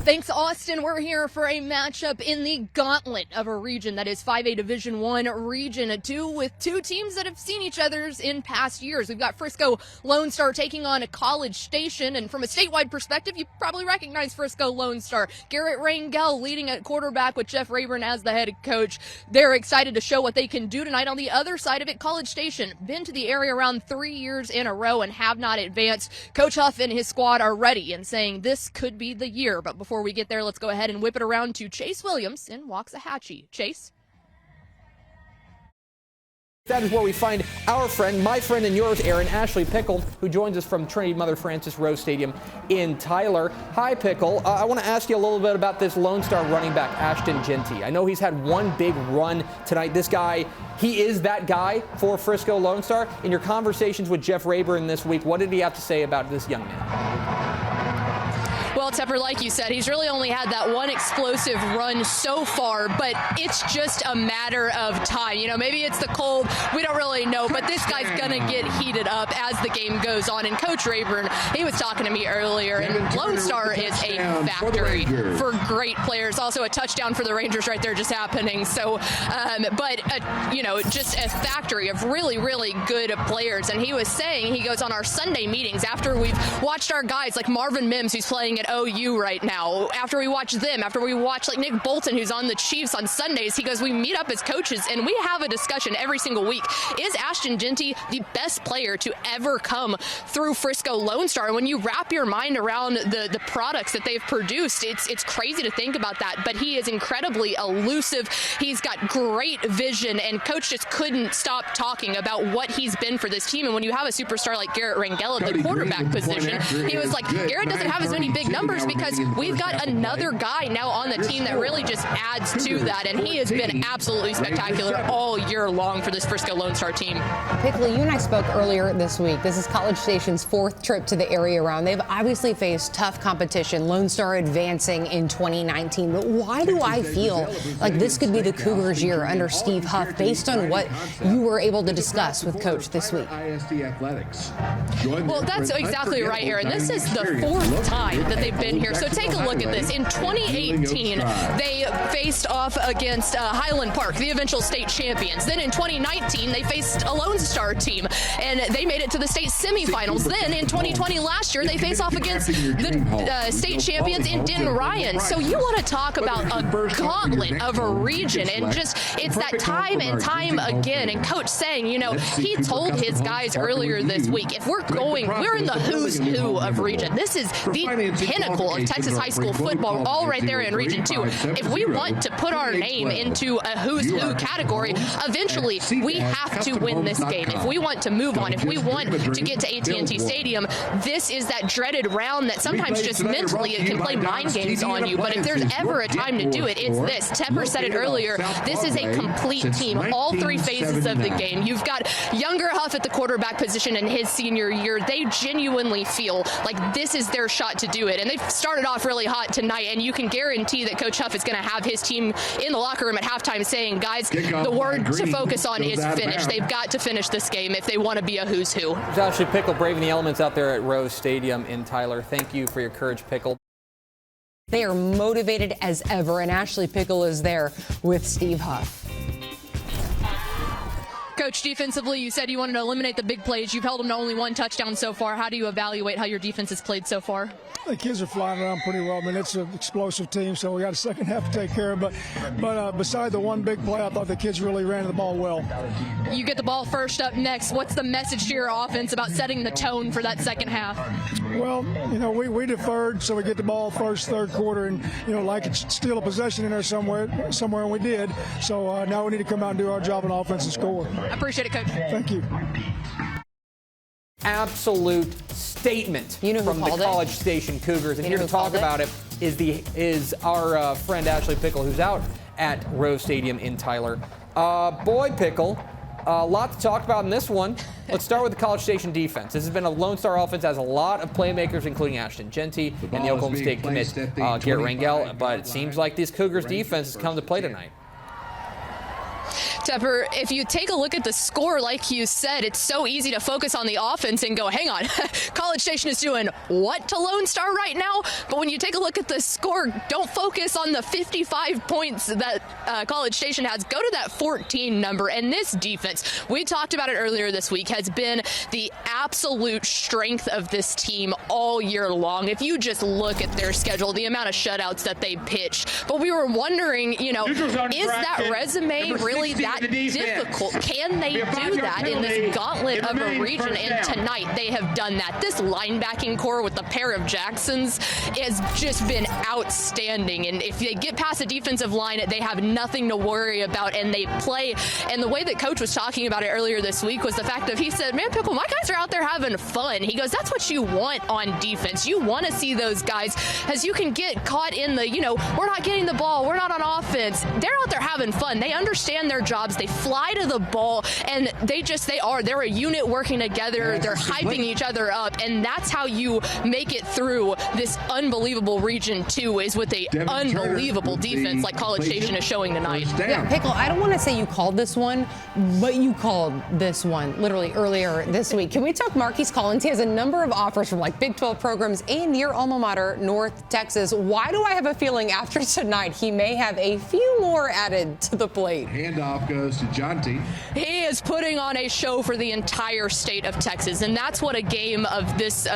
Thanks, Austin. We're here for a matchup in the gauntlet of a region that is 5A Division I Region 2 with two teams that have seen each other's in past years. We've got Frisco Lone Star taking on College Station, and from a statewide perspective, you probably recognize Frisco Lone Star. Garrett Rangel leading at quarterback with Jeff Rayburn as the head coach. They're excited to show what they can do tonight. On the other side of it, College Station, been to the area around 3 years in a row and have not advanced. Coach Huff and his squad are ready and saying this could be the year. But before we get there, let's go ahead and whip it around to Chase Williams in Waxahachie. Chase? That is where we find our friend, my friend and yours, Aaron, Ashley Pickle, who joins us from Trinity Mother Frances Rose Stadium in Tyler. Hi, Pickle. I want to ask you a little bit about this Lone Star running back, Ashton Genty. I know he's had one big run tonight. This guy, he is that guy for Frisco Lone Star. In your conversations with Jeff Rayburn this week, what did he have to say about this young man? Well, Tepper, like you said, he's really only had that one explosive run so far, but it's just a matter of time. You know, maybe it's the cold. We don't really know, but this guy's going to get heated up as the game goes on. And Coach Rayburn, he was talking to me earlier, and Lone Star is a factory for great players. Also a touchdown for the Rangers right there just happening. So, you know, just a factory of really, really good players. And he was saying, he goes on our Sunday meetings after we've watched our guys like Marvin Mims, who's playing at OU right now. After we watch them, after we watch like Nick Bolton, who's on the Chiefs on Sundays, he goes, we meet up as coaches and we have a discussion every single week. Is Ashton Genty the best player to ever come through Frisco Lone Star? And when you wrap your mind around the products that they've produced, it's crazy to think about that, but he is incredibly elusive. He's got great vision, and coach just couldn't stop talking about what he's been for this team. And when you have a superstar like Garrett Rangel at the quarterback position, he was like, Garrett doesn't have as many big numbers because we've got another guy now on the team that really just adds to that, and he has been absolutely spectacular all year long for this Frisco Lone Star team. Pickle, you and I spoke earlier this week. This is College Station's fourth trip to the area round. They've obviously faced tough competition, Lone Star advancing in 2019, but why do I feel like this could be the Cougars' year under Steve Huff based on what you were able to discuss with Coach this week? Well, that's exactly right, Aaron. This is the fourth time that they've been here. So take a look at this. In 2018, they faced off against Highland Park, the eventual state champions. Then in 2019, they faced a Lone Star team, and they made it to the state semifinals. Then in 2020, last year, they faced off against the state champions in Denton Ryan. So you want to talk about a gauntlet of a region, and just it's that time and time again. And coach saying, you know, he told his guys earlier this week, if we're in the who's who of region. This is the pinnacle of Texas high school football, all right there in Region 2. If we want to put our name into a who's who category, eventually we have to win this game. If we want to move on, if we want to get to AT&T Stadium, this is that dreaded round that sometimes just mentally it can play mind games on you. But if there's ever a time to do it, it's this. Tepper said it earlier. This is a complete team, all three phases of the game. You've got younger Huff at the quarterback position in his senior year. They genuinely feel like this is their shot to do it. And they've started off really hot tonight, and you can guarantee that Coach Huff is going to have his team in the locker room at halftime saying, guys, the word to focus on is finish. They've got to finish this game if they want to be a who's who. It's Ashley Pickle braving the elements out there at Rose Stadium in Tyler. Thank you for your courage, Pickle. They are motivated as ever, and Ashley Pickle is there with Steve Huff. Coach, defensively, you said you wanted to eliminate the big plays. You've held them to only one touchdown so far. How do you evaluate how your defense has played so far? The kids are flying around pretty well. I mean, it's an explosive team, so we got a second half to take care of. But beside the one big play, I thought the kids really ran the ball well. You get the ball first up next. What's the message to your offense about setting the tone for that second half? Well, you know, we deferred, so we get the ball first, third quarter, and, you know, like it's still a possession in there somewhere, and we did. So now we need to come out and do our job on offense and score. I appreciate it, Coach. Thank you. Absolute statement from the College Station Cougars. And here to talk about it is our friend Ashley Pickle, who's out at Rose Stadium in Tyler. Boy, Pickle, a lot to talk about in this one. Let's start with the College Station defense. This has been a Lone Star offense, has a lot of playmakers, including Ashton Genty and the Oklahoma State commit Garrett Rangel. But it seems like this Cougars defense has come to play tonight. Tepper, if you take a look at the score, like you said, it's so easy to focus on the offense and go, hang on, College Station is doing what to Lone Star right now? But when you take a look at the score, don't focus on the 55 points that College Station has. Go to that 14 number. And this defense, we talked about it earlier this week, has been the absolute strength of this team all year long. If you just look at their schedule, the amount of shutouts that they pitched. But we were wondering, is that resume really that difficult? Can they do that in this gauntlet of a region? And tonight they have done that. This linebacking core with the pair of Jacksons has just been outstanding. And if they get past the defensive line, they have nothing to worry about, and they play. And the way that Coach was talking about it earlier this week was the fact that he said, man, Pickle, my guys are out there having fun. He goes, that's what you want on defense. You want to see those guys, as you can get caught in the, we're not getting the ball, we're not on offense. They're out there having fun. They understand their jobs. They fly to the ball, and they're a unit working together. They're hyping each other up, and that's how you make it through this unbelievable region too, is with a unbelievable defense like College Station is showing tonight. Yeah, Pickle, I don't want to say you called this one, but you called this one literally earlier this week. Can we talk Marquise Collins? He has a number of offers from Big 12 programs and your alma mater, North Texas. Why do I have a feeling after tonight he may have a few more added to the plate? Handoff goes to Jonty. He is putting on a show for the entire state of Texas, and that's what a game of this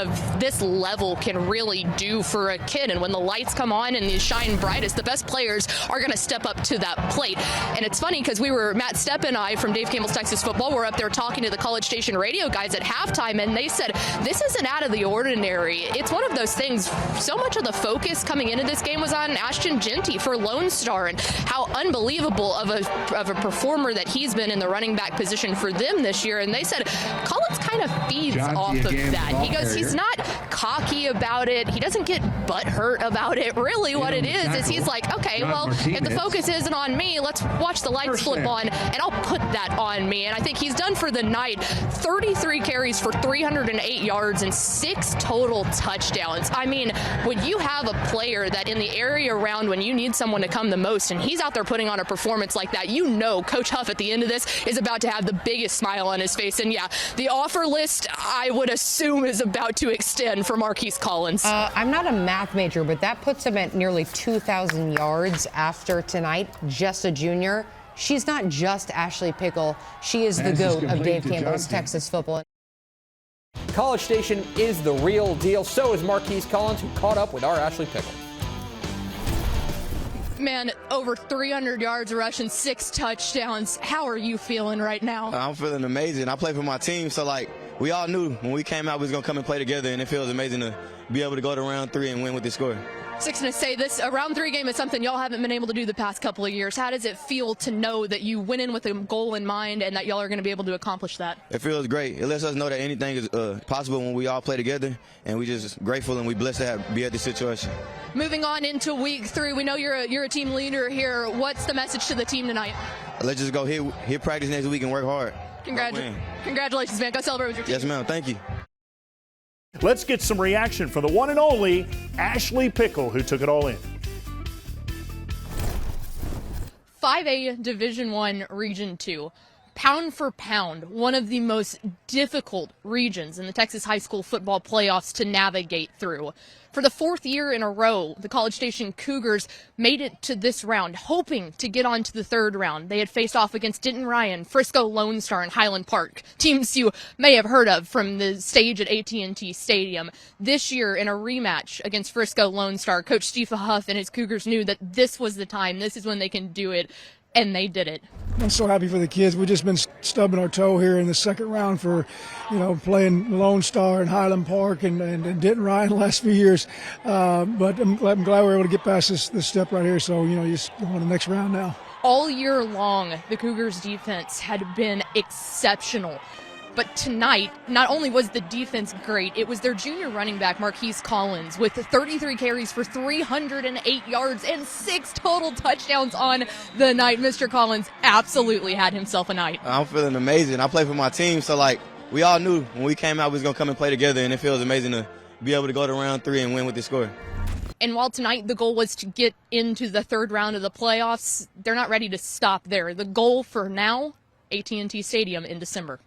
level can really do for a kid. And when the lights come on and they shine brightest, the best players are going to step up to that plate. And it's funny because Matt Stepp and I from Dave Campbell's Texas Football were up there talking to the College Station radio guys at halftime, and they said, this isn't out of the ordinary. It's one of those things, so much of the focus coming into this game was on Ashton Genty for Lone Star and how unbelievable of a performer that he's been in the running back position for them this year. And they said Collins kind of feeds off of that. He goes, he's not cocky about it. He doesn't get butthurt about it. Really what it is he's like, okay, well, if the focus isn't on me, let's watch the lights flip on, and I'll put that on me. And I think he's done for the night 33 carries for 308 yards and 6 total touchdowns. I mean, when you have a player that in the area around when you need someone to come the most, and he's out there putting on a performance like that, Coach Huff at the end of this is about to have the biggest smile on his face. And yeah, the offer list, I would assume, is about to extend for Marquise Collins. I'm not a math major, but that puts him at nearly 2,000 yards after tonight, just a junior. She's not just Ashley Pickle. She is the GOAT of Dave Campbell's Texas Football. College Station is the real deal. So is Marquise Collins, who caught up with our Ashley Pickle. Man, over 300 yards rushing, 6 touchdowns. How are you feeling right now? I'm feeling amazing. I play for my team, so we all knew when we came out we was going to come and play together, and it feels amazing to be able to go to round 3 and win with this score. Six to say this, a round 3 game is something y'all haven't been able to do the past couple of years. How does it feel to know that you went in with a goal in mind and that y'all are going to be able to accomplish that? It feels great. It lets us know that anything is possible when we all play together, and we just grateful and we blessed to be at this situation. Moving on into week 3, we know you're a team leader here. What's the message to the team tonight? Let's just go hit practice next week and work hard. Congratulations, man. Go celebrate with your team. Yes, ma'am. Thank you. Let's get some reaction for the one and only Ashley Pickle, who took it all in. 5A Division I Region 2. Pound for pound, one of the most difficult regions in the Texas high school football playoffs to navigate through. For the 4th year in a row, the College Station Cougars made it to this round, hoping to get on to the 3rd round. They had faced off against Denton Ryan, Frisco Lone Star, and Highland Park, teams you may have heard of from the stage at AT&T Stadium. This year, in a rematch against Frisco Lone Star, Coach Steve Huff and his Cougars knew that this was the time, this is when they can do it, and they did it. I'm so happy for the kids. We've just been stubbing our toe here in the 2nd round for, playing Lone Star and Highland Park and Denton Ryan the last few years. But I'm glad we're able to get past this step right here. So, you just go on to the next round now. All year long, the Cougars' defense had been exceptional. But tonight, not only was the defense great, it was their junior running back, Marquise Collins, with 33 carries for 308 yards and 6 total touchdowns on the night. Mr. Collins absolutely had himself a night. I'm feeling amazing. I play for my team, so we all knew when we came out we was going to come and play together, and it feels amazing to be able to go to round 3 and win with this score. And while tonight the goal was to get into the third round of the playoffs, they're not ready to stop there. The goal for now, AT&T Stadium in December.